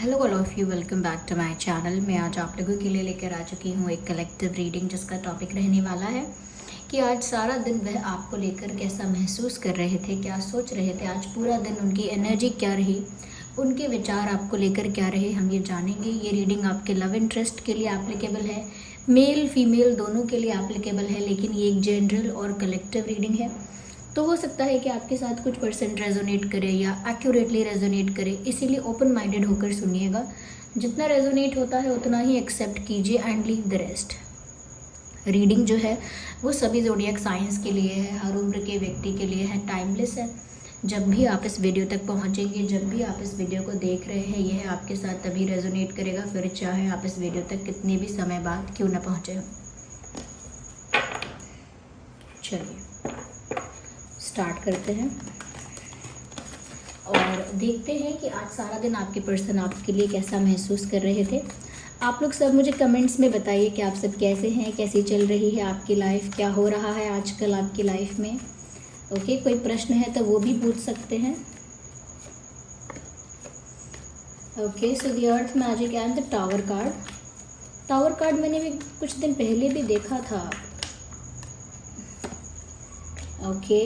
Hello all of you, welcome back to my channel. मैं आज आप लोगों के लिए लेकर आ चुकी हूँ एक कलेक्टिव रीडिंग, जिसका टॉपिक रहने वाला है कि आज सारा दिन वह आपको लेकर कैसा महसूस कर रहे थे, क्या सोच रहे थे, आज पूरा दिन उनकी एनर्जी क्या रही, उनके विचार आपको लेकर क्या रहे, हम ये जानेंगे। ये रीडिंग आपके लव इंटरेस्ट के लिए एप्लीकेबल है, मेल फीमेल दोनों के लिए एप्लीकेबल है, लेकिन ये एक जनरल और कलेक्टिव रीडिंग है। तो हो सकता है कि आपके साथ कुछ परसेंट रेजोनेट करे या एक्यूरेटली रेजोनेट करे, इसीलिए ओपन माइंडेड होकर सुनिएगा। जितना रेजोनेट होता है उतना ही एक्सेप्ट कीजिए and leave the rest. Reading जो है वो सभी ज़ोडिएक साइंस के लिए है, हर उम्र के व्यक्ति के लिए है, टाइमलेस है। जब भी आप इस वीडियो तक पहुंचेंगे, जब भी आप इस वीडियो को देख रहे हैं, यह आपके साथ तभी रेजोनेट करेगा, फिर चाहे आप इस वीडियो तक कितने भी समय बाद क्यों ना पहुँचे हो। चलिए स्टार्ट करते हैं और देखते हैं कि आज सारा दिन आपके पर्सन आपके लिए कैसा महसूस कर रहे थे। आप लोग सब मुझे कमेंट्स में बताइए कि आप सब कैसे हैं, कैसी चल रही है आपकी लाइफ, क्या हो रहा है आजकल आपकी लाइफ में। ओके, कोई प्रश्न है तो वो भी पूछ सकते हैं। Okay, so the earth magic and the tower card. Tower card मैंने भी कुछ दिन पहले भी देखा था। Okay,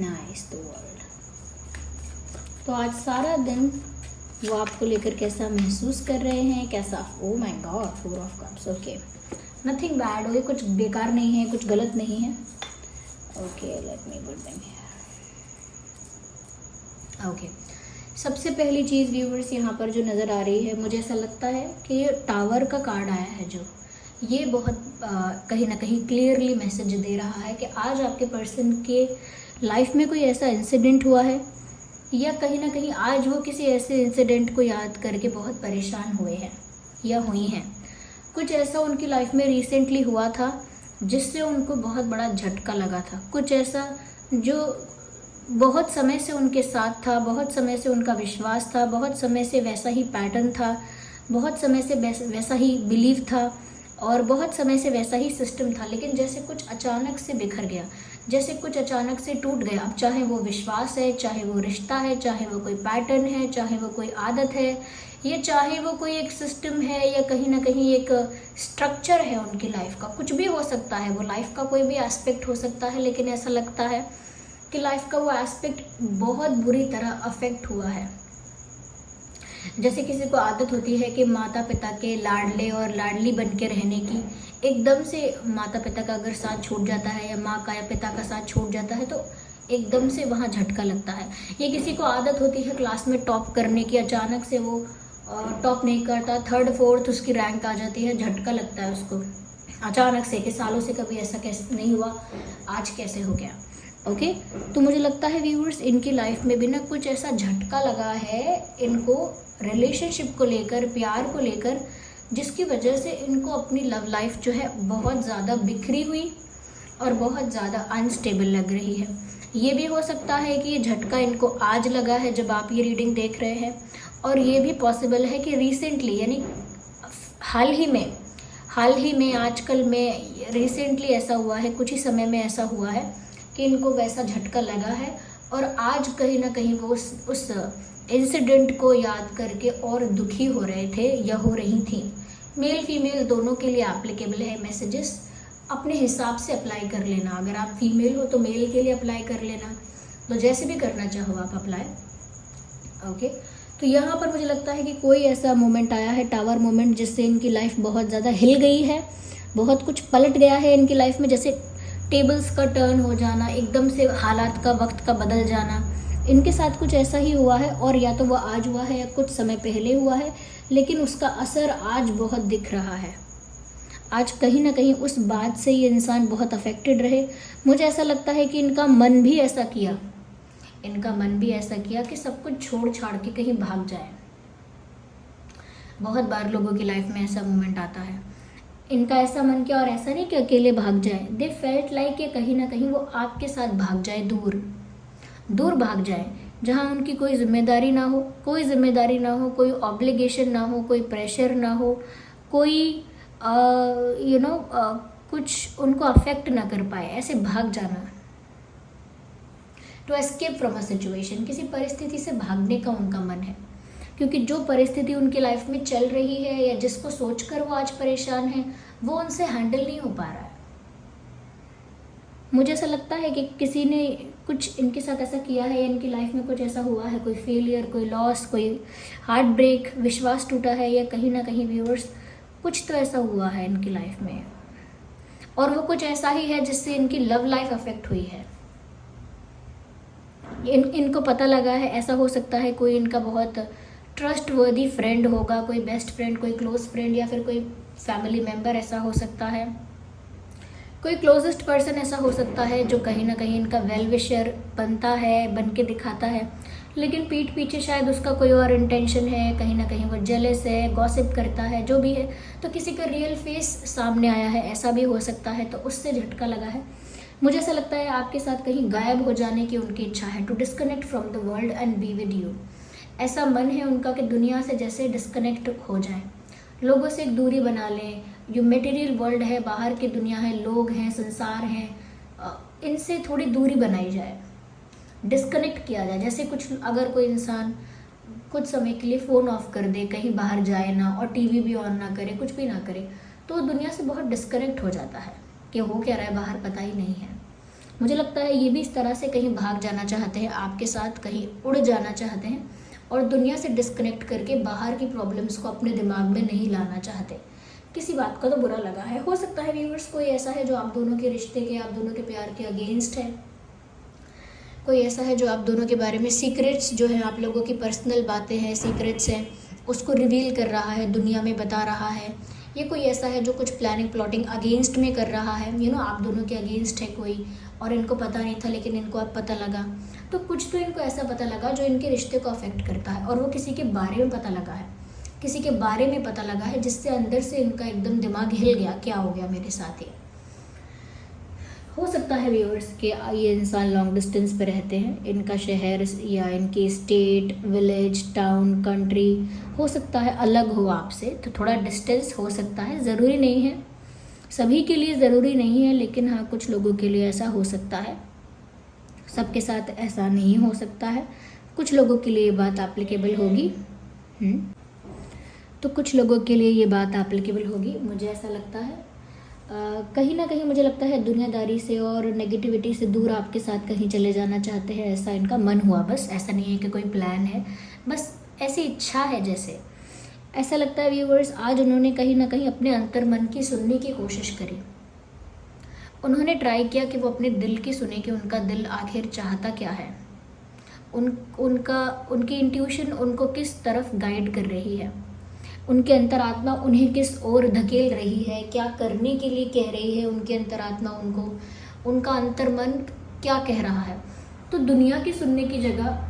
nice the world. तो आज सारा दिन वो आपको लेकर कैसा महसूस कर रहे हैं, कैसा। Oh my God, 4 of cups. Okay, nothing bad, okay, कुछ बेकार नहीं है, कुछ गलत नहीं है। Okay, let me put them here. Okay, सबसे पहली चीज़ व्यूवर्स यहाँ पर जो नज़र आ रही है, मुझे ऐसा लगता है कि ये टावर का कार्ड आया है, जो ये बहुत कहीं ना कहीं क्लियरली मैसेज दे रहा है कि आज आपके पर्सन के लाइफ में कोई ऐसा इंसिडेंट हुआ है, या कहीं ना कहीं आज वो किसी ऐसे इंसिडेंट को याद करके बहुत परेशान हुए हैं या हुई हैं। कुछ ऐसा उनकी लाइफ में रिसेंटली हुआ था जिससे उनको बहुत बड़ा झटका लगा था। कुछ ऐसा जो बहुत समय से उनके साथ था, बहुत समय से उनका विश्वास था, बहुत समय से वैसा ही पैटर्न था, बहुत समय से वैसा ही बिलीव था और बहुत समय से वैसा ही सिस्टम था, लेकिन जैसे कुछ अचानक से बिखर गया, जैसे कुछ अचानक से टूट गया। अब चाहे वो विश्वास है, चाहे वो रिश्ता है, चाहे वो कोई पैटर्न है, चाहे वो कोई आदत है, या चाहे वो कोई एक सिस्टम है, या कहीं ना कहीं एक स्ट्रक्चर है उनकी लाइफ का, कुछ भी हो सकता है। वो लाइफ का कोई भी एस्पेक्ट हो सकता है, लेकिन ऐसा लगता है कि लाइफ का वो एस्पेक्ट बहुत बुरी तरह अफेक्ट हुआ है। जैसे किसी को आदत होती है कि माता पिता के लाडले और लाडली बन के रहने की, एकदम से माता पिता का अगर साथ छूट जाता है या माँ का या पिता का साथ छूट जाता है तो एकदम से वहाँ झटका लगता है। ये किसी को आदत होती है क्लास में टॉप करने की, अचानक से वो टॉप नहीं करता, 3rd 4th उसकी रैंक आ जाती है, झटका लगता है उसको अचानक से कि सालों से कभी ऐसा कैसे नहीं हुआ, आज कैसे हो गया। ओके, तो मुझे लगता है व्यूअर्स, इनकी लाइफ में भी ना कुछ ऐसा झटका लगा है इनको रिलेशनशिप को लेकर, प्यार को लेकर, जिसकी वजह से इनको अपनी लव लाइफ जो है बहुत ज़्यादा बिखरी हुई और बहुत ज़्यादा अनस्टेबल लग रही है। ये भी हो सकता है कि ये झटका इनको आज लगा है जब आप ये रीडिंग देख रहे हैं, और ये भी पॉसिबल है कि रिसेंटली, यानी हाल ही में आजकल में रिसेंटली ऐसा हुआ है, कुछ ही समय में ऐसा हुआ है कि इनको वैसा झटका लगा है और आज कहीं ना कहीं वो उस इंसिडेंट को याद करके और दुखी हो रहे थे या हो रही थी। मेल फीमेल दोनों के लिए एप्लीकेबल है मैसेजेस, अपने हिसाब से अप्लाई कर लेना। अगर आप फीमेल हो तो मेल के लिए अप्लाई कर लेना, तो जैसे भी करना चाहो आप अप्लाई। ओके, तो यहाँ पर मुझे लगता है कि कोई ऐसा मोमेंट आया है, टावर मोमेंट, जिससे इनकी लाइफ बहुत ज़्यादा हिल गई है, बहुत कुछ पलट गया है इनकी लाइफ में, जैसे टेबल्स का टर्न हो जाना, एकदम से हालात का, वक्त का बदल जाना। इनके साथ कुछ ऐसा ही हुआ है, और या तो वो आज हुआ है या कुछ समय पहले हुआ है, लेकिन उसका असर आज बहुत दिख रहा है। आज कहीं ना कहीं उस बात से ये इंसान बहुत अफेक्टेड रहे। मुझे ऐसा लगता है कि इनका मन भी ऐसा किया कि सब कुछ छोड़ छाड़ के कहीं भाग जाए। बहुत बार लोगों की लाइफ में ऐसा मोमेंट आता है, इनका ऐसा मन किया, और ऐसा नहीं कि अकेले भाग जाए, दे फेल्ट लाइक ये कहीं ना कहीं वो आपके साथ भाग जाए, दूर भाग जाए, जहाँ उनकी कोई जिम्मेदारी ना हो, कोई ऑब्लिगेशन ना हो, कोई प्रेशर ना हो, कोई कुछ उनको अफेक्ट ना कर पाए, ऐसे भाग जाना। To escape from a situation, किसी परिस्थिति से भागने का उनका मन है, क्योंकि जो परिस्थिति उनकी लाइफ में चल रही है या जिसको सोचकर वो आज परेशान है, वो उनसे हैंडल नहीं हो पा रहा है। मुझे ऐसा लगता है कि किसी ने कुछ इनके साथ ऐसा किया है, इनकी लाइफ में कुछ ऐसा हुआ है, कोई फेलियर, कोई लॉस, कोई हार्ट ब्रेक, विश्वास टूटा है, या कहीं ना कहीं व्यूअर्स कुछ तो ऐसा हुआ है इनकी लाइफ में, और वो कुछ ऐसा ही है जिससे इनकी लव लाइफ अफेक्ट हुई है। इनको पता लगा है, ऐसा हो सकता है कोई इनका बहुत ट्रस्ट वर्दी फ्रेंड होगा, कोई बेस्ट फ्रेंड, कोई क्लोज फ्रेंड, या फिर कोई फैमिली मेम्बर ऐसा हो सकता है, कोई क्लोजेस्ट पर्सन ऐसा हो सकता है जो कहीं ना कहीं इनका वेल विशर बनता है, बन के दिखाता है, लेकिन पीठ पीछे शायद उसका कोई और इंटेंशन है, कहीं ना कहीं वो जेलस है, गॉसिप करता है, जो भी है, तो किसी का रियल फेस सामने आया है, ऐसा भी हो सकता है, तो उससे झटका लगा है। मुझे ऐसा लगता है आपके साथ कहीं गायब हो जाने की उनकी इच्छा है, to disconnect from the world and be with you. ऐसा मन है उनका कि दुनिया से जैसे डिस्कनेक्ट हो जाए, लोगों से एक दूरी बना लें। जो मटेरियल वर्ल्ड है, बाहर की दुनिया है, लोग हैं, संसार हैं, इनसे थोड़ी दूरी बनाई जाए, डिस्कनेक्ट किया जाए। जैसे कुछ अगर कोई इंसान कुछ समय के लिए फ़ोन ऑफ कर दे, कहीं बाहर जाए ना, और टीवी भी ऑन ना करे, कुछ भी ना करे, तो दुनिया से बहुत डिस्कनेक्ट हो जाता है कि हो क्या रहा है बाहर पता ही नहीं है। मुझे लगता है ये भी इस तरह से कहीं भाग जाना चाहते हैं, आपके साथ कहीं उड़ जाना चाहते हैं, और दुनिया से डिस्कनेक्ट करके बाहर की प्रॉब्लम्स को अपने दिमाग में नहीं लाना चाहते। किसी बात का तो बुरा लगा है, हो सकता है व्यूअर्स कोई ऐसा है जो आप दोनों के रिश्ते के, आप दोनों के प्यार के अगेंस्ट है, कोई ऐसा है जो आप दोनों के बारे में सीक्रेट्स जो है, आप लोगों की पर्सनल बातें हैं, सीक्रेट्स हैं, उसको रिवील कर रहा है, दुनिया में बता रहा है। ये कोई ऐसा है जो कुछ प्लानिंग प्लॉटिंग अगेंस्ट में कर रहा है, आप दोनों के अगेंस्ट है कोई, और इनको पता नहीं था लेकिन इनको अब पता लगा। तो कुछ तो इनको ऐसा पता लगा जो इनके रिश्ते को अफेक्ट करता है, और वो किसी के बारे में पता लगा है, किसी के बारे में पता लगा है, जिससे अंदर से इनका एकदम दिमाग हिल गया, क्या हो गया मेरे साथ। ये हो सकता है व्यूअर्स कि ये इंसान लॉन्ग डिस्टेंस पे रहते हैं, इनका शहर या इनकी स्टेट, विलेज, टाउन, कंट्री हो सकता है अलग हो आपसे, तो थोड़ा डिस्टेंस हो सकता है, ज़रूरी नहीं है, सभी के लिए ज़रूरी नहीं है, लेकिन हाँ कुछ लोगों के लिए ऐसा हो सकता है, सबके साथ ऐसा नहीं हो सकता है, कुछ लोगों के लिए ये बात एप्लीकेबल होगी। तो कुछ लोगों के लिए ये बात एप्लीकेबल होगी, मुझे ऐसा लगता है। कहीं ना कहीं मुझे लगता है दुनियादारी से और नेगेटिविटी से दूर आपके साथ कहीं चले जाना चाहते हैं, ऐसा इनका मन हुआ, बस ऐसा नहीं है कि कोई प्लान है, बस ऐसी इच्छा है। जैसे ऐसा लगता है व्यूअर्स, आज उन्होंने कहीं ना कहीं अपने अंतर मन की सुनने की कोशिश करी, उन्होंने ट्राई किया कि वो अपने दिल की सुने कि उनका दिल आखिर चाहता क्या है, उनकी इंट्यूशन उनको किस तरफ गाइड कर रही है, उनके अंतरात्मा उन्हें किस ओर धकेल रही है, क्या करने के लिए कह रही है उनकी अंतरात्मा उनको, उनका अंतर्मन क्या कह रहा है। तो दुनिया की सुनने की जगह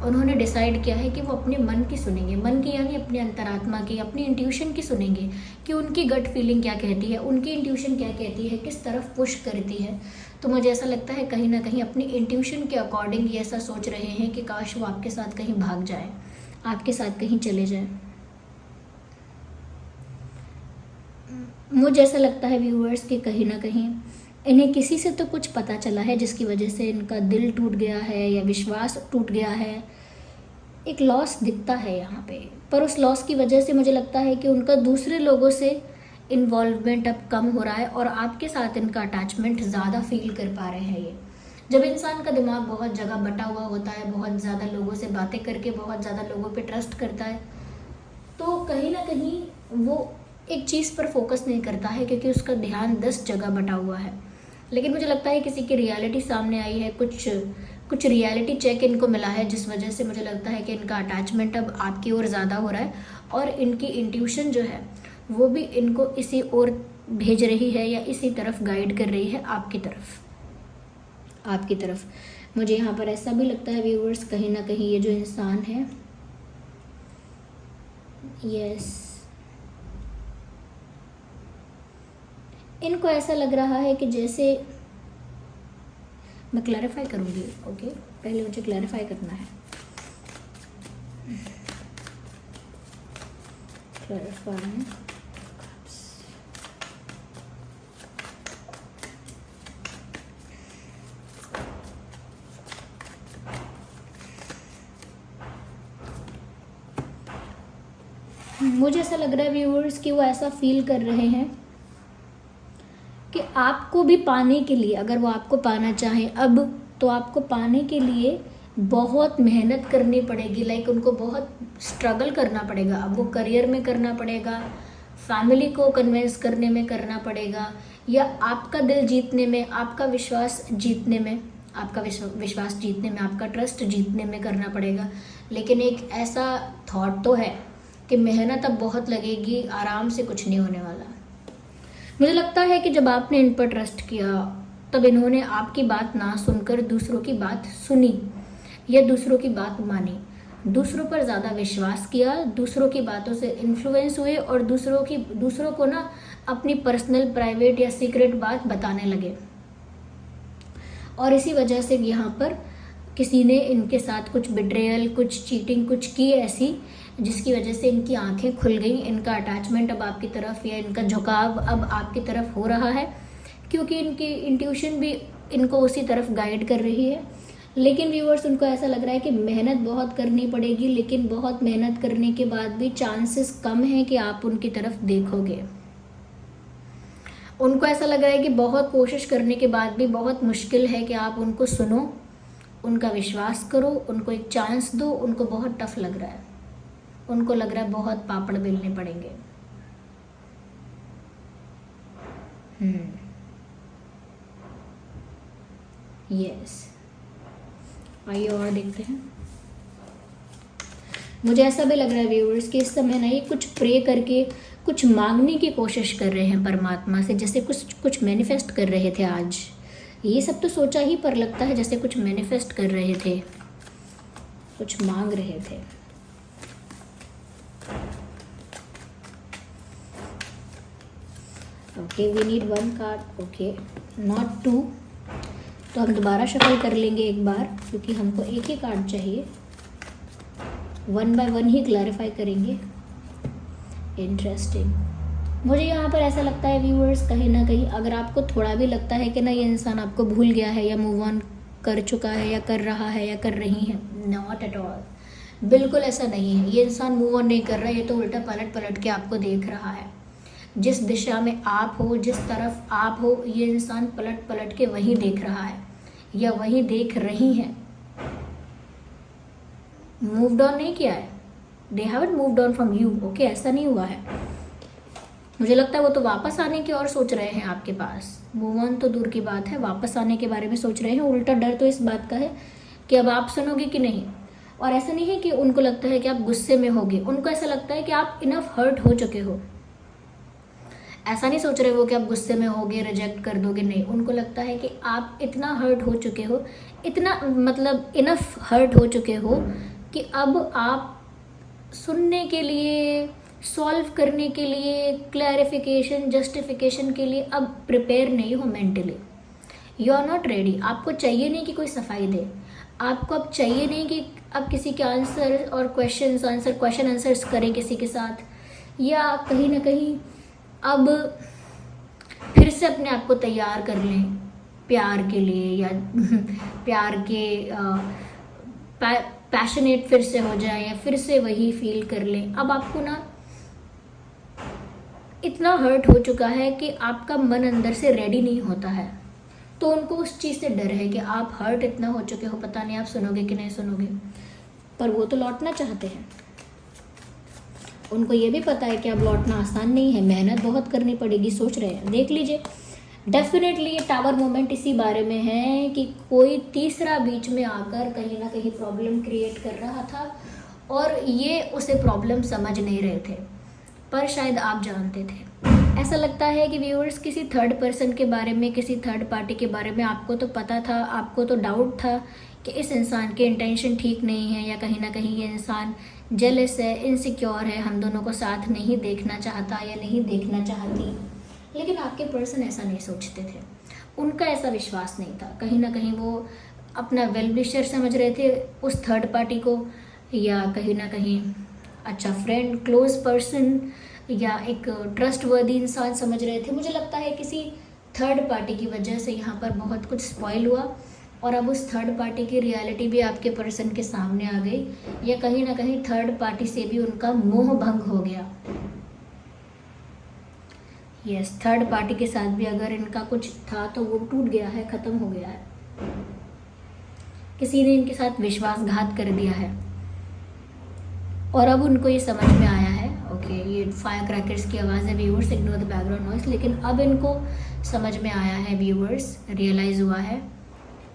उन्होंने डिसाइड किया है कि वो अपने मन की सुनेंगे, मन की यानी अपने अंतरात्मा की, अपनी इंट्यूशन की सुनेंगे कि उनकी गट फीलिंग क्या कहती है, उनकी इंट्यूशन क्या कहती है, किस तरफ पुश करती है। तो मुझे ऐसा लगता है कहीं ना कहीं अपनी इंट्यूशन के अकॉर्डिंग ये ऐसा सोच रहे हैं कि काश वो आपके साथ कहीं भाग जाए, आपके साथ कहीं चले जाए। मुझे ऐसा लगता है व्यूअर्स कि कहीं ना कहीं इन्हें किसी से तो कुछ पता चला है जिसकी वजह से इनका दिल टूट गया है या विश्वास टूट गया है, एक लॉस दिखता है यहाँ पे। पर उस लॉस की वजह से मुझे लगता है कि उनका दूसरे लोगों से इन्वॉल्वमेंट अब कम हो रहा है और आपके साथ इनका अटैचमेंट ज़्यादा फील कर पा रहे हैं। ये जब इंसान का दिमाग बहुत जगह बटा हुआ होता है, बहुत ज़्यादा लोगों से बातें करके बहुत ज़्यादा लोगों पे ट्रस्ट करता है, तो कहीं ना कहीं वो एक चीज़ पर फोकस नहीं करता है क्योंकि उसका ध्यान 10 जगह बटा हुआ है। लेकिन मुझे लगता है किसी की रियलिटी सामने आई है, कुछ रियलिटी चेक इनको मिला है, जिस वजह से मुझे लगता है कि इनका अटैचमेंट अब आपकी ओर ज़्यादा हो रहा है और इनकी इंट्यूशन जो है वो भी इनको इसी ओर भेज रही है या इसी तरफ गाइड कर रही है, आपकी तरफ। मुझे यहाँ पर ऐसा भी लगता है व्यूअर्स, कहीं ना कहीं ये जो इंसान है, यस, इनको ऐसा लग रहा है कि जैसे, मैं क्लैरिफाई करूँगी, ओके, पहले मुझे क्लैरिफाई करना है। क्लैरिफाई, मुझे ऐसा लग रहा है व्यूअर्स कि वो ऐसा फील कर रहे हैं कि आपको भी पाने के लिए, अगर वो आपको पाना चाहें अब, तो आपको पाने के लिए बहुत मेहनत करनी पड़ेगी। लाइक उनको बहुत स्ट्रगल करना पड़ेगा। अब वो करियर में करना पड़ेगा, फैमिली को कन्विंस करने में करना पड़ेगा, या आपका दिल जीतने में, आपका विश्वास जीतने में, आपका विश्वास जीतने में, आपका ट्रस्ट जीतने में करना पड़ेगा। लेकिन एक ऐसा थॉट तो है कि मेहनत अब बहुत लगेगी, आराम से कुछ नहीं होने वाला। मुझे लगता है कि जब आपने इन पर ट्रस्ट किया, तब इन्होंने आपकी बात ना सुनकर दूसरों की बात सुनी या दूसरों की बात मानी, दूसरों पर ज़्यादा विश्वास किया, दूसरों की बातों से इन्फ्लुएंस हुए और दूसरों को ना अपनी पर्सनल, प्राइवेट या सीक्रेट बात बताने लगे। और इसी वजह से यहाँ पर किसी ने इनके साथ कुछ बिट्रेयल, कुछ चीटिंग, कुछ की ऐसी, जिसकी वजह से इनकी आंखें खुल गई। इनका अटैचमेंट अब आपकी तरफ, या इनका झुकाव अब आपकी तरफ हो रहा है, क्योंकि इनकी इंट्यूशन भी इनको उसी तरफ गाइड कर रही है। लेकिन व्यूअर्स, उनको ऐसा लग रहा है कि मेहनत बहुत करनी पड़ेगी, लेकिन बहुत मेहनत करने के बाद भी चांसेस कम है कि आप उनकी तरफ देखोगे। उनको ऐसा लग रहा है कि बहुत कोशिश करने के बाद भी बहुत मुश्किल है कि आप उनको सुनो, उनका विश्वास करो, उनको एक चांस दो। उनको बहुत टफ लग रहा है, उनको लग रहा है बहुत पापड़ बेलने पड़ेंगे। यस, आइए और देखते हैं। मुझे ऐसा भी लग रहा है व्यूअर्स कि इस समय ना ये कुछ प्रे करके कुछ मांगने की कोशिश कर रहे हैं परमात्मा से, जैसे कुछ मैनिफेस्ट कर रहे थे आज। ये सब तो सोचा ही, पर लगता है जैसे कुछ मैनिफेस्ट कर रहे थे, कुछ मांग रहे थे। Okay, we need 1 card. Okay, not 2। तो हम दोबारा शफल कर लेंगे एक बार, क्योंकि हमको एक ही कार्ड चाहिए। 1 बाय 1 ही क्लैरिफाई करेंगे। इंटरेस्टिंग। मुझे यहाँ पर ऐसा लगता है व्यूअर्स, कहीं ना कहीं अगर आपको थोड़ा भी लगता है कि ना ये इंसान आपको भूल गया है, या मूव ऑन कर चुका है, या कर रहा है, या कर रही है, नॉट एट ऑल। बिल्कुल ऐसा नहीं है। ये इंसान मूव ऑन नहीं कर रहा है, ये तो उल्टा पलट पलट के आपको देख रहा है। जिस दिशा में आप हो, जिस तरफ आप हो, ये इंसान पलट पलट के वहीं देख रहा है, या वहीं देख रही हैं। मूव्ड ऑन नहीं किया है, they haven't moved on from you. Okay, ऐसा नहीं हुआ है। मुझे लगता है वो तो वापस आने की और सोच रहे हैं आपके पास। मूव ऑन तो दूर की बात है, वापस आने के बारे में सोच रहे हैं। उल्टा डर तो इस बात का है कि अब आप सुनोगे कि नहीं। और ऐसा नहीं है कि उनको लगता है कि आप गुस्से में होगे, उनको ऐसा लगता है कि आप इनफ हर्ट हो चुके हो। ऐसा नहीं सोच रहे वो कि आप गुस्से में होगे, रिजेक्ट कर दोगे, नहीं। उनको लगता है कि आप इतना हर्ट हो चुके हो, इतना मतलब इनफ हर्ट हो चुके हो कि अब आप सुनने के लिए, सॉल्व करने के लिए, क्लैरिफिकेशन, जस्टिफिकेशन के लिए अब प्रिपेयर नहीं हो mentally. You are not ready. आपको चाहिए नहीं कि कोई सफाई दे, आपको अब चाहिए नहीं कि अब किसी के आंसर और क्वेश्चन आंसर्स करें किसी के साथ, या कहीं ना कहीं अब फिर से अपने आप को तैयार कर लें प्यार के लिए, या प्यार के पैशनेट फिर से हो जाए, या फिर से वही फील कर लें। अब आपको ना इतना हर्ट हो चुका है कि आपका मन अंदर से रेडी नहीं होता है। तो उनको उस चीज़ से डर है कि आप हर्ट इतना हो चुके हो, पता नहीं आप सुनोगे कि नहीं सुनोगे। पर वो तो लौटना चाहते हैं। उनको ये भी पता है कि अब लौटना आसान नहीं है, मेहनत बहुत करनी पड़ेगी। सोच रहे हैं, देख लीजिए, डेफिनेटली ये टावर मोमेंट इसी बारे में है कि कोई तीसरा बीच में आकर कहीं ना कहीं प्रॉब्लम क्रिएट कर रहा था, और ये उसे प्रॉब्लम समझ नहीं रहे थे, पर शायद आप जानते थे। ऐसा लगता है कि व्यूअर्स, किसी थर्ड पर्सन के बारे में, किसी थर्ड पार्टी के बारे में आपको तो पता था, आपको तो डाउट था कि इस इंसान के इंटेंशन ठीक नहीं है, या कहीं ना कहीं ये इंसान जेलस है, इनसिक्योर है, हम दोनों को साथ नहीं देखना चाहता या नहीं देखना चाहती। लेकिन आपके पर्सन ऐसा नहीं सोचते थे, उनका ऐसा विश्वास नहीं था। कहीं ना कहीं वो अपना वेल विशर समझ रहे थे उस थर्ड पार्टी को, या कहीं ना कहीं अच्छा फ्रेंड, क्लोज पर्सन, या एक ट्रस्टवर्दी इंसान समझ रहे थे। मुझे लगता है किसी थर्ड पार्टी की वजह से यहाँ पर बहुत कुछ स्पॉइल हुआ, और अब उस थर्ड पार्टी की रियलिटी भी आपके पर्सन के सामने आ गई, या कहीं ना कहीं थर्ड पार्टी से भी उनका मोह भंग हो गया। यस, थर्ड पार्टी के साथ भी अगर इनका कुछ था तो वो टूट गया है, ख़त्म हो गया है। किसी ने इनके साथ विश्वासघात कर दिया है और अब उनको ये समझ में आया है। ओके, ये फायर क्रैकर्स की आवाज़ है viewers, ignore the background noise. लेकिन अब इनको समझ में आया है व्यूअर्स, रियलाइज़ हुआ है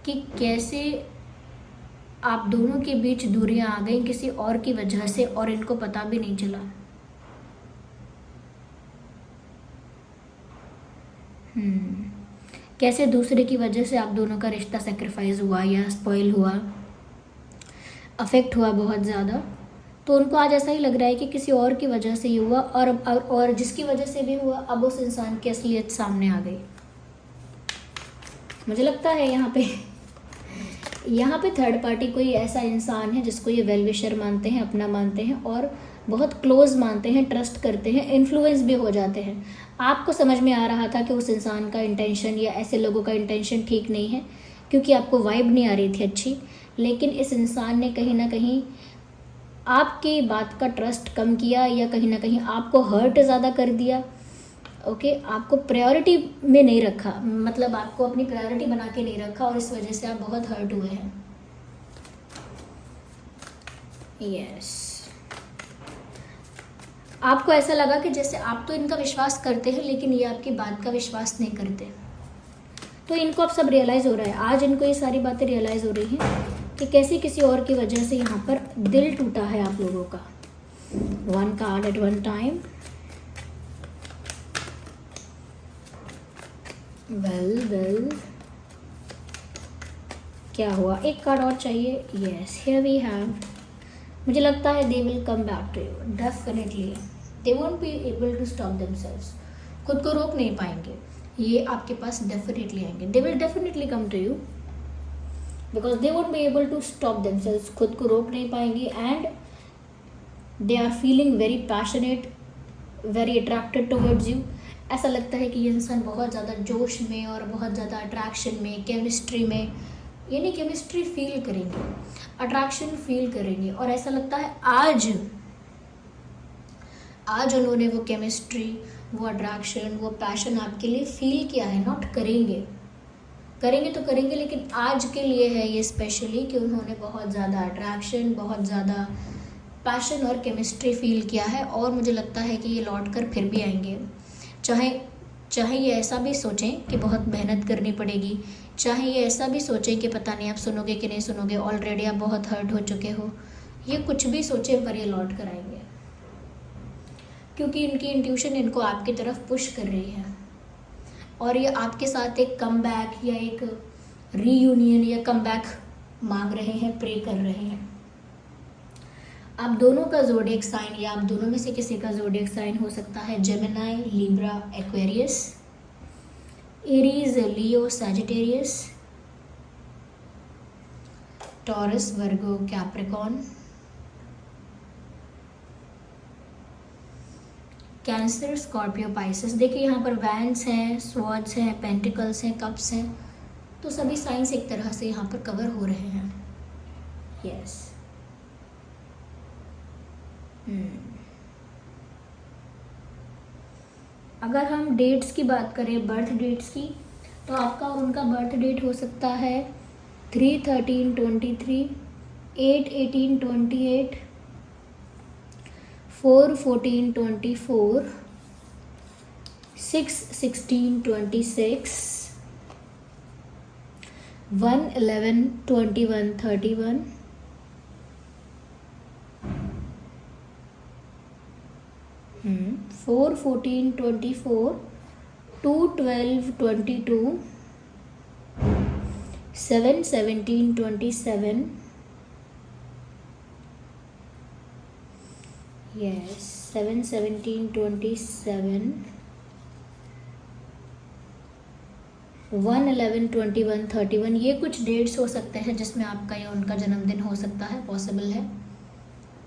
कि कैसे आप दोनों के बीच दूरियां आ गई किसी और की वजह से, और इनको पता भी नहीं चला। कैसे दूसरे की वजह से आप दोनों का रिश्ता सेक्रीफाइस हुआ या स्पॉइल हुआ, अफेक्ट हुआ बहुत ज़्यादा। तो उनको आज ऐसा ही लग रहा है कि किसी और की वजह से ही हुआ, और जिसकी वजह से भी हुआ अब उस इंसान की असलियत सामने आ गई। मुझे लगता है यहाँ पे थर्ड पार्टी कोई ऐसा इंसान है जिसको ये वेल विशर मानते हैं, अपना मानते हैं और बहुत क्लोज मानते हैं, ट्रस्ट करते हैं, इन्फ्लुएंस भी हो जाते हैं। आपको समझ में आ रहा था कि उस इंसान का इंटेंशन या ऐसे लोगों का इंटेंशन ठीक नहीं है, क्योंकि आपको वाइब नहीं आ रही थी अच्छी। लेकिन इस इंसान ने कहीं ना कहीं आपकी बात का ट्रस्ट कम किया, या कहीं ना कहीं आपको हर्ट ज़्यादा कर दिया। ओके, आपको प्रायोरिटी में नहीं रखा, मतलब आपको अपनी प्रायोरिटी बना के नहीं रखा, और इस वजह से आप बहुत हर्ट हुए हैं। यस, आपको ऐसा लगा कि जैसे आप तो इनका विश्वास करते हैं लेकिन ये आपकी बात का विश्वास नहीं करते। तो इनको अब सब रियलाइज़ हो रहा है, आज इनको ये सारी बातें रियलाइज़ हो रही हैं कि कैसे किसी और की वजह से यहाँ पर दिल टूटा है आप लोगों का। One card at one time. Well क्या हुआ, एक कार्ड और चाहिए। Yes, here we have. मुझे लगता है they will come back to you definitely. They won't be able to stop themselves, खुद को रोक नहीं पाएंगे, ये आपके पास डेफिनेटली आएंगे। They will definitely come to you because they won't be able to stop themselves, खुद को रोक नहीं पाएंगे। And they are feeling very passionate, very attracted towards you. ऐसा लगता है कि ये इंसान बहुत ज़्यादा जोश में और बहुत ज़्यादा अट्रैक्शन में, केमिस्ट्री में, यानी केमिस्ट्री फील करेंगे, अट्रैक्शन फील करेंगे। और ऐसा लगता है आज उन्होंने वो केमिस्ट्री, वो अट्रैक्शन, वो पैशन आपके लिए फील किया है। नॉट करेंगे तो करेंगे, लेकिन आज के लिए है ये स्पेशली कि उन्होंने बहुत ज़्यादा अट्रैक्शन, बहुत ज़्यादा पैशन और केमिस्ट्री फील किया है। और मुझे लगता है कि ये लौट कर फिर भी आएंगे, चाहे ये ऐसा भी सोचें कि बहुत मेहनत करनी पड़ेगी, चाहे ये ऐसा भी सोचें कि पता नहीं आप सुनोगे कि नहीं सुनोगे, ऑलरेडी आप बहुत हर्ट हो चुके हो, ये कुछ भी सोचें पर ये लौट कर आएंगे, क्योंकि इनकी इंट्यूशन इनको आपकी तरफ पुश कर रही है। और ये आपके साथ एक कमबैक या एक रीयूनियन या कमबैक मांग रहे हैं, प्रे कर रहे हैं। आप दोनों का ज़ोडिएक साइन या आप दोनों में से किसी का ज़ोडिएक साइन हो सकता है जेमिनी, लिब्रा, एक्वेरियस, एरीज, लियो, सैजिटेरियस, टॉरस, वर्गो, कैप्रिकॉर्न, कैंसर, स्कॉर्पियो, पाइसेस। देखिए यहाँ पर वैंड्स हैं, स्वॉर्ड्स हैं, पेंटिकल्स हैं, कप्स हैं, तो सभी साइंस एक तरह से यहाँ पर कवर हो रहे हैं। यस। अगर हम डेट्स की बात करें, बर्थ डेट्स की, तो आपका और उनका बर्थ डेट हो सकता है 3/13/23, 8/18/28, 4/14/24, 6/16/26, 1/11/21/31, 4/14/24, 2/12/22, 7/17/27, yes, 7/17/27, 1/11/21/31। ये कुछ डेट्स हो सकते हैं जिसमें आपका या उनका जन्मदिन हो सकता है, पॉसिबल है,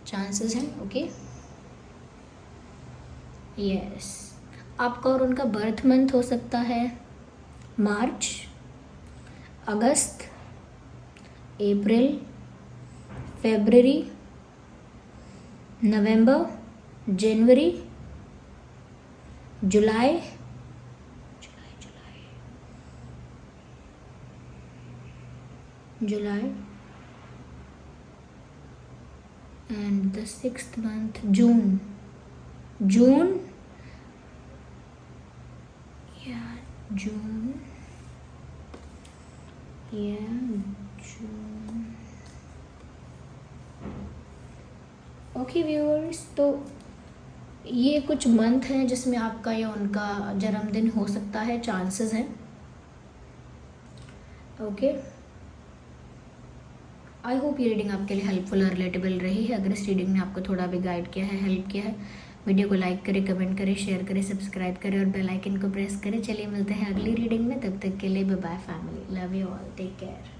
चांसेस हैं। Okay, yes. आपका और उनका बर्थ मंथ हो सकता है मार्च, अगस्त, अप्रैल, फरवरी, नवंबर, जनवरी, जुलाई, जुलाई and the 6th month, June. June, yeah, June, yeah, June. Okay viewers, तो ये कुछ मंथ हैं जिसमें आपका या उनका जन्मदिन हो सकता है, चांसेस हैं। ओके, आई होप ये रीडिंग आपके लिए हेल्पफुल और रिलेटेबल रही है। अगर इस रीडिंग ने आपको थोड़ा भी गाइड किया है, हेल्प किया है, वीडियो को लाइक करें, कमेंट करें, शेयर करें, सब्सक्राइब करें और बेल आइकन को प्रेस करें। चलिए मिलते हैं अगली रीडिंग में, तब तक के लिए bye bye family, love you all, take care.